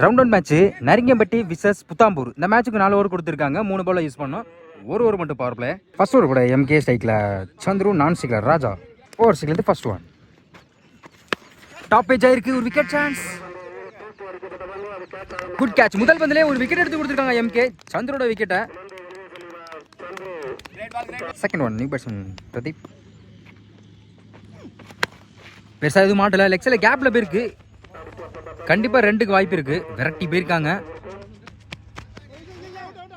Round one match Naringampatti versus Puthampur. இந்த மேட்சுக்கு 4 over கொடுத்துருக்காங்க. 3 பால் யூஸ் பண்ணோம். ஒரு ஓவர் மட்டும் பவர் பிளே. ஃபர்ஸ்ட் ஓவர் கூட எம்கே ஸ்ட்ரைக்கில் சந்துரு, நான் ஸ்ட்ரைக்கில் ராஜா. ஓவர் ஸ்ட்ரைக்லேருந்து ஃபர்ஸ்ட் ஒன் டாப் பேஜ் ஆயிருக்கு. ஒரு விக்கெட் சான்ஸ். Good catch. முதல் பந்திலே ஒரு விக்கெட் எடுத்து கொடுத்துருக்காங்க எம்கே. சந்துரோட விக்கெட்டை. Second one new batsman Pradeep. பெருசாக எதுவும் மாட்டல. லெக்ஸில் கேப்பில் போயிருக்கு. கண்டிப்பாக 2க்கு வாய்ப்பு இருக்கு. விரட்டி போயிருக்காங்க.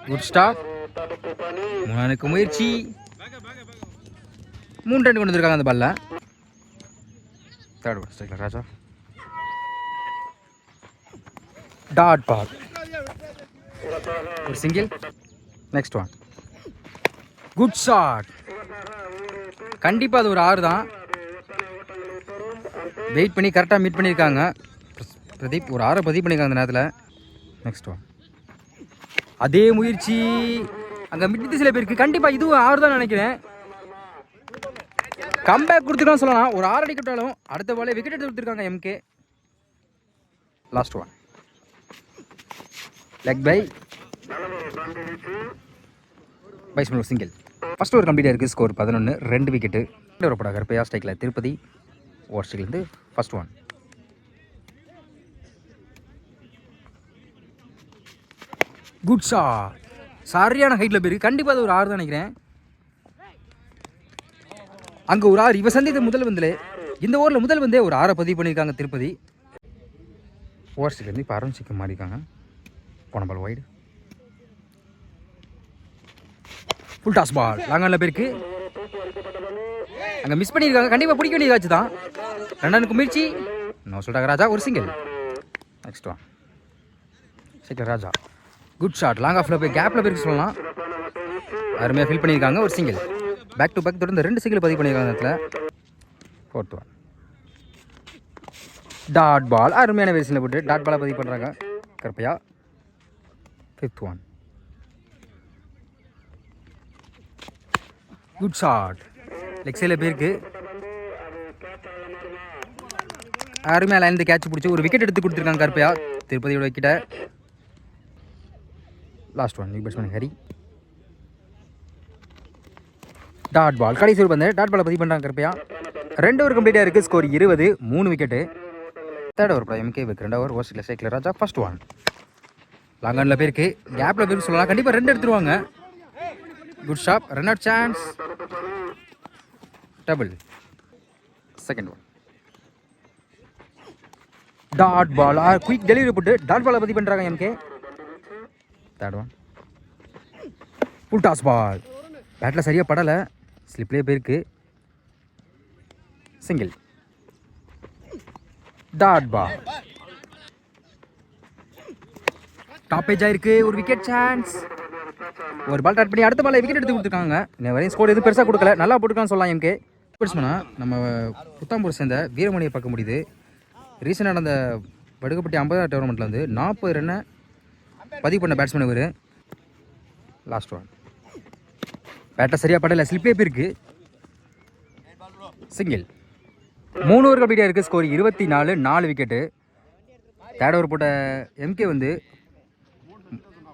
Good stop. 3 முயற்சி. 3 ரன் கொண்டு வந்திருக்காங்க அந்த பால்ல. Third over striker Raja. Dot ball. ஒரு single. Next one good shot. கண்டிப்பாக அது ஒரு 6 தான். வெயிட் பண்ணி கரெக்டாக மீட் பண்ணியிருக்காங்க பிரதீப். ஒரு 6 பதிவு பண்ணியிருக்காங்க அந்த நேரத்தில். நெக்ஸ்ட் ஒன் அதே முயற்சி. அங்கே மிட் திசையில் போயிருக்கு. கண்டிப்பாக இதுவும் 6 தான் நினைக்கிறேன். கம்பேக் கொடுத்துருக்கான்னு சொல்லலாம். ஒரு 6 அடிக்கட்டாலும் அடுத்த பாலே விக்கெட் எடுத்து கொடுத்துருக்காங்க MK. Last one leg bye பைஸ்மல் சிங்கிள். ஃபர்ஸ்ட் ஓவர் கம்ப்ளீட்டாக இருக்குது. ஸ்கோர் 11. 2 விக்கெட்டு. 2 ஓவர் போட கருப்பையா ஸ்ட்ரைக்கில் திருப்பதி. ஓவர் ஸ்ட்ரைக்லேருந்து ஃபர்ஸ்ட் ஒன் குட் ஷாட். சரியான ஹைட்டில் போயிருக்கு. கண்டிப்பாக அது ஒரு 6 தான் நினைக்கிறேன். அங்கே ஒரு 6. இவ சந்தித்த முதல் வந்தில் இந்த ஓவரில் முதல் வந்தே ஒரு 6 பதிவு பண்ணியிருக்காங்க திருப்பதி. ஓவர் ஸ்ட்ரைக்லேருந்து இப்போ அருண் சிக்கம் மாறியிருக்காங்க. போன ball wide. Full toss ball. லாங்கானில் போயிருக்கு. அங்கே மிஸ் பண்ணியிருக்காங்க. கண்டிப்பாக பிடிக்க வேண்டிய காட்சி தான். 2 ரனுக்கு முயற்சி. இன்னும் சொல்கிறாங்க ராஜா. ஒரு single. Next one striker Raja. Good shot. Long ஆஃபில் போய் கேப்பில் போயிருக்கு சொல்லலாம். அருமையாக ஃபில் பண்ணியிருக்காங்க. ஒரு சிங்கிள். பேக் டு பேக் தொடர்ந்து 2 சிங்கிள் பதிவு பண்ணியிருக்காங்க இடத்துல. Fourth one dot ball. அருமையான வேசியில் போட்டு டாட் பாலை பதிவு பண்ணுறாங்க Karuppaiya. Fifth one good shot. Leg சைடில் போயிருக்கு. அருமையாக லைன் கேட்ச் பிடிச்சி ஒரு விக்கெட் எடுத்து கொடுத்துருக்காங்க கருப்பையா திருப்பதியோட விக்கெட்டை. Last one new batsman Hari. Dot ball. கடைசி ஒரு பந்து டாட் பாலை பதிவு பண்ணுறாங்க கருப்பையா. 2 ஓவர் கம்ப்ளீட்டாக இருக்குது. Score 20. 3 wicket. Third over MK விக் 2 ஓவர். ஓவர் ஸ்ட்ரைக்கில் ராஜா. ஃபர்ஸ்ட் ஒன் லாங்கானில் போயிருக்கு. கேப்பில் போயிருக்கு சொல்லலாம். கண்டிப்பாக 2 எடுத்துருவாங்க. Good shot. Run out chance. Double. Second one dot ball. Quick delivery போட்டு டாட் பாலை பதிவு பண்ணுறாங்க MK. Third one full toss ball. பேட்டில் சரியாக படலை. ஸ்லிப்லேயே போயிருக்கு. Single. Dot ball. Top edge ஆயிருக்கு. ஒரு விக்கெட் சான்ஸ். ஒரு பால் டாட் பண்ணி அடுத்த பால் விக்கெட் எடுத்து கொடுத்துருக்காங்க. இன்னும் வரையும் ஸ்கோர் எதுவும் பெருசாக கொடுக்கல. நல்லா போட்டுருக்கான்னு சொல்லலாம் எம்கே. பேட்ஸ்மேனா நம்ம புத்தாம்பூர் சேர்ந்த வீரமணியை பார்க்க முடியுது. ரீசெண்டாக நடந்த வடுகப்பட்டி 50 டோர்னமெண்ட்டில் வந்து 40 ரன்னை பதிவு பண்ண பேட்ஸ்மேன் இவர். லாஸ்ட் ஒன் பேட்டில் சரியாக படலை. ஸ்லிப்லேயே போயிருக்கு. சிங்கிள். 3 ஓவர் கம்ப்ளீட்டாக இருக்குது. ஸ்கோர் 24. 4 விக்கெட்டு. தேர்ட் ஓவர் போட்ட எம்கே வந்து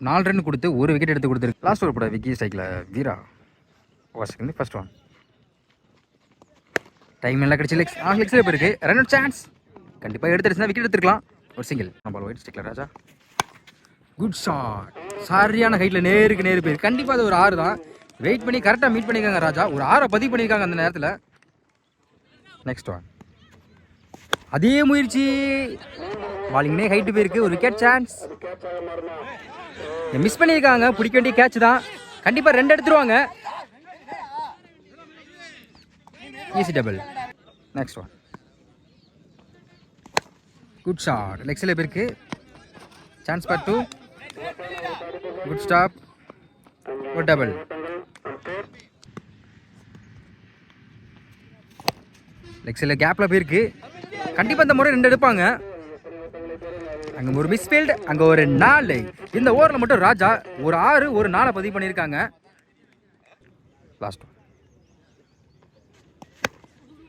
4 ரன் கொடுத்து 1 விக்கெட் எடுத்து கொடுத்துருக்கு. லாஸ்ட் ஓவர் போட்ட விக்கி ஸ்ட்ரைக்கில் வீரா. ஓவர் ஃபர்ஸ்ட் ஒன் டைம் நல்லா கிடச்சி. லெக்ஸில் போயிருக்கு. Run out chance. கண்டிப்பாக எடுத்துருச்சுன்னா விக்கெட் எடுத்துருக்கலாம். ஒரு சிங்கிள். நம்ம ஒயிட் ஸ்ட்ரைக்கில் ராஜா. Good shot. சரியான ஹைட்டில் நேருக்கு நேரு போயிருக்கு. கண்டிப்பாக அது ஒரு 6 தான். வெயிட் பண்ணி கரெக்டாக மீட் பண்ணியிருக்காங்க ராஜா. ஒரு 6 பதிவு பண்ணியிருக்காங்க அந்த நேரத்தில். நெக்ஸ்ட் ஒன் அதே முயற்சி. பாலிங்னே ஹைட்டு போயிருக்கு. ஒரு விக்கெட் சான்ஸ். மிஸ் பண்ணியிருக்காங்க. பிடிக்க வேண்டிய கேட்ச் தான். கண்டிப்பாக 2 எடுத்துருவாங்க. Easy double. Next one good shot. லெக்ஸில் போயிருக்கு. Chance for 2. Good stop. ஒரு டபுள். லெக்ஸில் கேப்பில் போயிருக்கு. கண்டிப்பாக இந்த முறை 2 எடுப்பாங்க. அங்கே ஒரு மிஸ்ஃபீல்டு. அங்கே ஒரு 4. இந்த ஓவரில் மட்டும் ராஜா ஒரு 6 ஒரு 4 பதிவு பண்ணியிருக்காங்க. லாஸ்ட்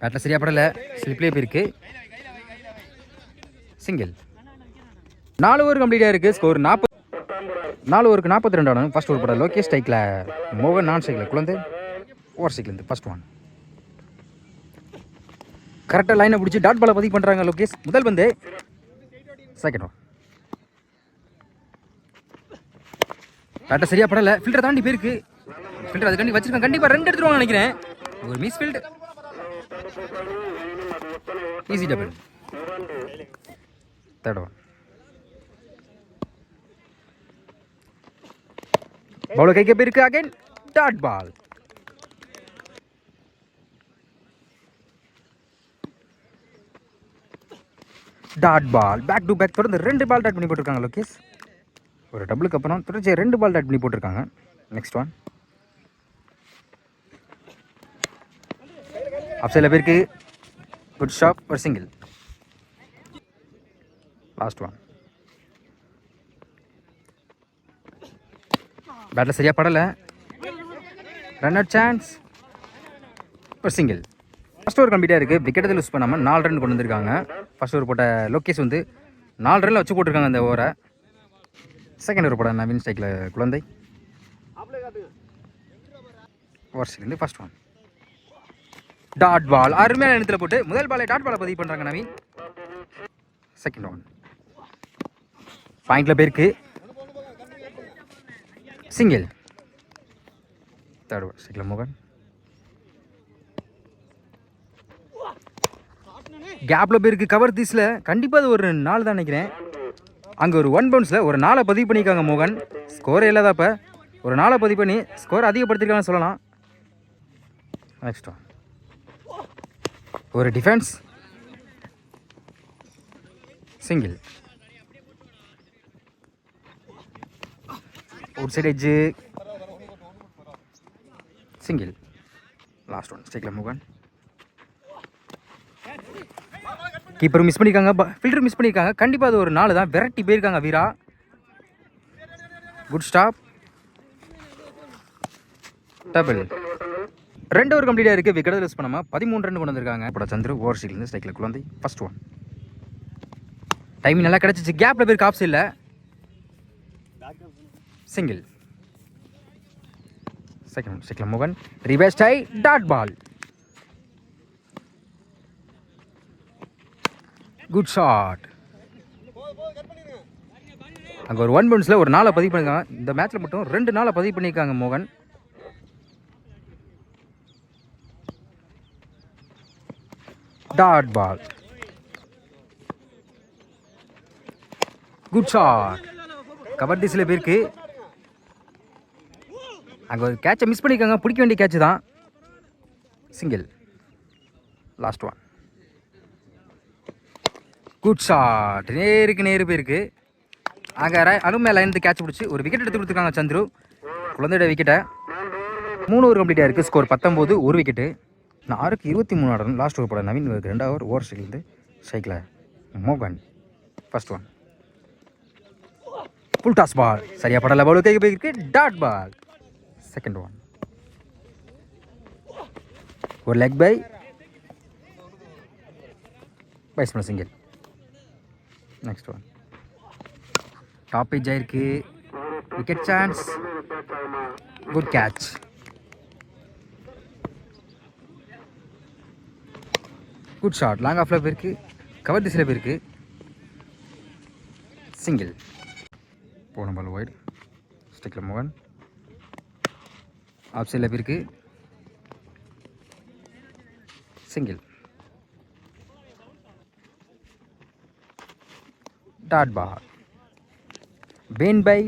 பேட்டில் சரியாக படலை. ஸ்லிப்லேயே போயிருக்கு. சிங்கிள். 4 ஓவர் கம்ப்ளீட்டாக இருக்குது. ஸ்கோர் 4 ஓவருக்கு 42 ரன். ஃபர்ஸ்ட் ஓவர் போட லோகேஷ், ஸ்ட்ரைக்கில் மோகன், நான் ஸ்ட்ரைக்கில் குழந்தை, ஓவர் ஸ்ட்ரைக்லேருந்து ஃபர்ஸ்ட் ஒன். கரெக்டாக லைனை பிடிச்சி டாட் பாலை பதிவு பண்ணுறாங்க லோகேஷ். முதல் பந்து, செகண்ட் ஒன். பேட்டை சரியாக படலை, ஃபில்டர் தாண்டி போயிருக்கு. ஃபில்டர் அதுக்காண்டி வச்சிருக்காங்க, கண்டிப்பாக 2 எடுத்துருவாங்க நினைக்கிறேன். ஒரு miss field, easy double. Third one. Bowler கைக்கு போயிருக்கு. Again dot ball. Dot ball, back to back தொடர்ந்து 2 பால் டாட் பண்ணி போட்டிருக்காங்க லோகேஷ். ஒரு டபுளுக்கு அப்புறம் தொடர்ச்சி 2 பால் டாட் பண்ணி போட்டிருக்காங்க. Next one. ஆஃப் சைடில் போயிருக்கு. குட் ஷாட், ஒரு சிங்கிள். Last one. பேட்டில் சரியாக படலை, ரன் அவுட் சான்ஸ், ஒரு சிங்கிள். ஃபர்ஸ்ட் ஓவர் கம்ப்ளீட்டாக இருக்குது. விக்கெட்டை லூஸ் பண்ணாமல் 4 ரன் கொண்டு வந்திருக்காங்க. ஃபர்ஸ்ட் ஓவர் போட்ட லோகேஷ் வந்து 4 ரனில் வச்சு போட்டிருக்காங்க அந்த ஓவரை. செகண்ட் ஓவர் போட நவீன், ஸ்ட்ரைக்கில் குழந்தை, ஓவர் ஸ்ட்ரைக்லேருந்து ஃபர்ஸ்ட் ஒன். டாட் பால், அருமையான இடத்துல போட்டு முதல் பாலை டாட் பாலை பதிவு பண்ணுறாங்க நவீன். Second one. பாயிண்டில் போயிருக்கு. சிங்கிள். தேர்ட் ஓவர் ஸ்ட்ரைக்கில் மோகன். கேப்பில் போயிருக்கு. கவர் தீஸில் கண்டிப்பாக அது ஒரு 4 தான் நினைக்கிறேன். அங்கே ஒரு 1 பவுன்ஸில் ஒரு 4 பதிவு பண்ணியிருக்காங்க மோகன். ஸ்கோரே இல்லாத அப்போ ஒரு 4 பதிவு பண்ணி ஸ்கோர் அதிகப்படுத்திருக்காங்கன்னு சொல்லலாம். Next one. ஒரு defence, single. Outside edge, single. Last one. ஸ்ட்ரைக்கில் மோகன். கீப்பர் மிஸ் பண்ணியிருக்காங்க, ஃபில்டர் மிஸ் பண்ணியிருக்காங்க. கண்டிப்பாக அது ஒரு 4 தான். விரட்டி போயிருக்காங்க Veera. Good stop, double. 2 over கம்ப்ளீட்டாக இருக்குது. விக்கெட் லூஸ் பண்ணாமல் 13 ரன் கொண்டு வந்திருக்காங்க. இப்போ சந்திரு, ஓவர் ஸ்ட்ரைக்லேருந்து ஸ்ட்ரைக்கில் குழந்தை, ஃபர்ஸ்ட் ஒன். டைமிங் நல்லா கிடச்சிச்சு. கேப்பில் போயிருக்கு ஆஃப் சைடில், சிங்கிள். Second one. ஸ்ட்ரைக்கில் மோகன், reverse tie, dot ball. Good shot. அங்கே ஒரு 1 பவுன்ஸில் ஒரு 4 பதிவு பண்ணியிருக்காங்க. இந்த மேட்ச்சில் மட்டும் 2 4 பதிவு பண்ணியிருக்காங்க மோகன். Dot ball. Good shot. Cover திசையில் போயிருக்கு. அங்கே ஒரு கேட்சை மிஸ் பண்ணியிருக்காங்க. பிடிக்க வேண்டிய கேட்ச் தான். Single. Last one. Good shot. நேருக்கு போயிருக்கு. அங்கே அருமையாக லைன் கேட்ச் பிடிச்சி ஒரு விக்கெட் எடுத்து கொடுத்துருக்காங்க சந்துரு. குழந்தையோட விக்கெட்டை. 3 ஓவர் கம்ப்ளீட்டாக இருக்குது. ஸ்கோர் 19, ஒரு விக்கெட்டு. 6க்கு 23 ரன். லாஸ்ட் ஓவர் போட நவீன், 2 ஓவர், ஓவர் ஸ்ட்ரைக்லேருந்து ஸ்ட்ரைக்கில் மோகன், first one. Full toss ball, சரியாக படலை. பவுல் கைக்கு போயிருக்கு. Dot ball. Second one. ஒரு leg bye, batsman single. Next one. Top edge ஆயிருக்கு. Wicket chance, good catch. Good shot. Long ஆஃபில் போயிருக்கு. கவர் திசையில் போயிருக்கு. சிங்கிள். போன பால் ஒயிட். ஸ்டிக்கில் மோகன். ஆஃப் சைடில் போயிருக்கு. சிங்கிள். Dot ball. பேன் பை